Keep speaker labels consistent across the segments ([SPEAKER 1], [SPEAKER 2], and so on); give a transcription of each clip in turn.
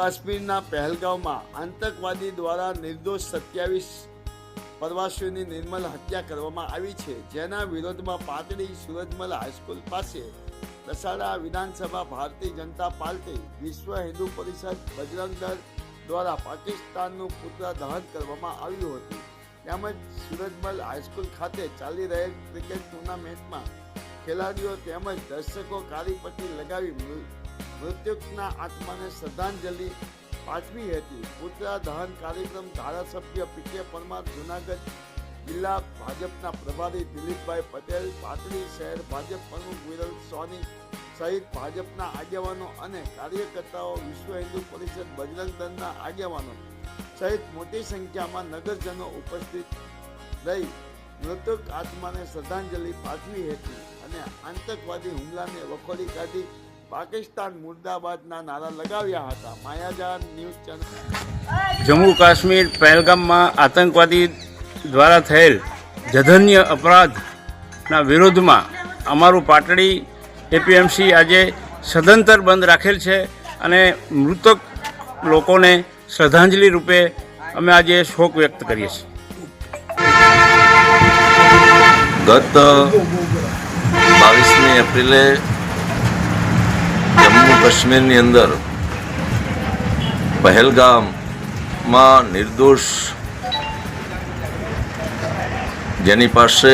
[SPEAKER 1] કાશ્મીરના પહેલગામમાં આતંકવાદી દ્વારા નિર્દોષ 27 પ્રવાસીઓની નિર્મલ હત્યા કરવામાં આવી છે, જેના વિરોધમાં પાટડી સુરજમલ હાઈસ્કૂલ પાસે દસાડા વિધાનસભા ભારતીય જનતા પાર્ટી, વિશ્વ હિન્દુ પરિષદ, બજરંગ દળ દ્વારા પાકિસ્તાનનું પુતળા દહન કરવામાં આવ્યું હતું. તેમજ સુરજમલ હાઈસ્કૂલ ખાતે ચાલી રહેલ ક્રિકેટ ટુર્નામેન્ટમાં ખેલાડીઓ તેમજ દર્શકો કાળી પટ્ટી લગાવી મૃતકના આત્માને શ્રદ્ધાંજલિ પાઠવી હતી. પુતળા દહન કાર્યક્રમ ધારાસભ્ય પી.કે. પરમાર, જૂનાગઢ જિલ્લા ભાજપના પ્રભારી દિલીપભાઈ પટેલ, પાટડી શહેર ભાજપ પ્રમુખ વિરલ સોની સહિત ભાજપના આગેવાનો અને કાર્યકર્તાઓ, વિશ્વ હિન્દુ પરિષદ, બજરંગ દળના આગેવાનો સહિત મોટી સંખ્યામાં નગરજનો ઉપસ્થિત રહી મૃતક આત્માને શ્રદ્ધાંજલિ પાઠવી હતી અને આતંકવાદી હુમલાને વખોડી કાઢી પાકિસ્તાન મુર્દાબાદના નારા લગાવ્યા હતા. માયાજાર ન્યૂઝ ચેનલ.
[SPEAKER 2] જમ્મુ કાશ્મીર પહેલગામમાં આતંકવાદી દ્વારા થયેલ જઘન્ય અપરાધના વિરોધમાં અમારું પાટડી એપીએમસી આજે સદંતર બંધ રાખેલ છે અને મૃતક લોકોને શ્રદ્ધાંજલિ રૂપે અમે આજે શોક વ્યક્ત કરીએ છીએ.
[SPEAKER 3] ગત 22મી એપ્રિલે જમ્મુ કાશ્મીરની અંદર પહેલગામમાં નિર્દોષ જેની પાસે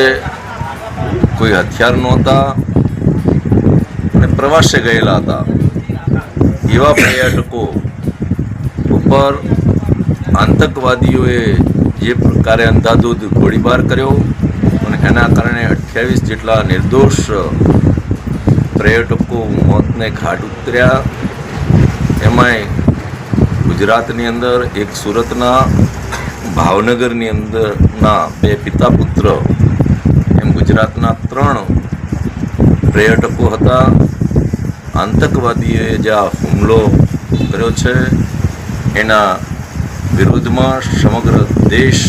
[SPEAKER 3] કોઈ હથિયાર નહોતા અને પ્રવાસે ગયેલા હતા એવા પર્યટકો ઉપર આતંકવાદીઓએ જે પ્રકારે અંધાધૂંધ ગોળીબાર કર્યો અને એના કારણે 28 જેટલા નિર્દોષ પર્યટકો મોતને ઘાટ ઉતર્યા. એમાંય ગુજરાતની અંદર એક સુરતના, ભાવનગરની અંદરના 2 પિતા પુત્ર એમ ગુજરાતના 3 પર્યટકો હતા. આતંકવાદીએ જે આ હુમલો કર્યો છે એના વિરુદ્ધમાં સમગ્ર દેશ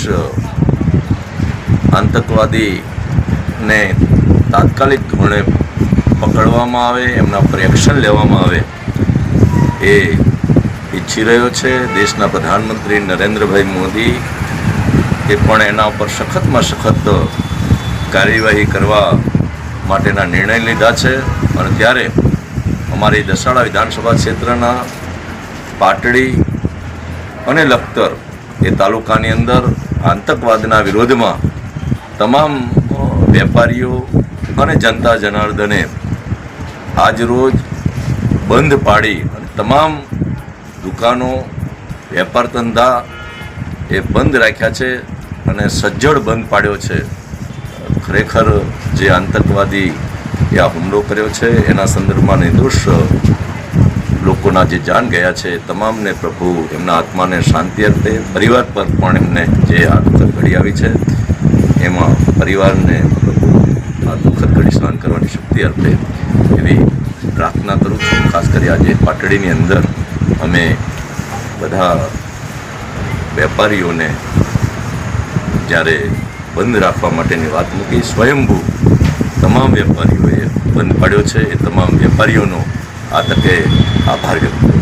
[SPEAKER 3] આતંકવાદીને તાત્કાલિક ધોરણે પકડવામાં આવે, એમના પર એક્શન લેવામાં આવે એ ઈચ્છી રહ્યો છે. દેશના પ્રધાનમંત્રી નરેન્દ્રભાઈ મોદી એ પણ એના ઉપર સખતમાં સખત કાર્યવાહી કરવા માટેના નિર્ણય લીધા છે. અને ત્યારે અમારી દસાડા વિધાનસભા ક્ષેત્રના પાટડી અને લખતર એ તાલુકાની અંદર આતંકવાદના વિરોધમાં તમામ વેપારીઓ અને જનતા જનાર્દને આજરોજ બંધ પાડી અને તમામ દુકાનો, વેપાર ધંધા એ બંધ રાખ્યા છે અને સજ્જડ બંધ પાડ્યો છે. ખરેખર જે આતંકવાદી એ આ હુમલો કર્યો છે એના સંદર્ભમાં નિર્દોષ લોકોના જે જાન ગયા છે તમામને પ્રભુ એમના આત્માને શાંતિ આપે. પરિવાર પર પણ એમને જે આ દુઃખદ ઘડી આવી છે એમાં પરિવારને પ્રભુ આ દુઃખદ ઘડી સહન કરવાની શક્તિ આપે એવી પ્રાર્થના કરું છું. ખાસ કરી આજે પાટડીની અંદર અમે બધા વેપારીઓને જ્યારે બંધ રાખવા માટેની વાત મૂકી, સ્વયંભૂ તમામ વેપારીઓએ બંધ પાડ્યો છે. એ તમામ વેપારીઓનો આ તકે આભાર વ્યક્ત કરું.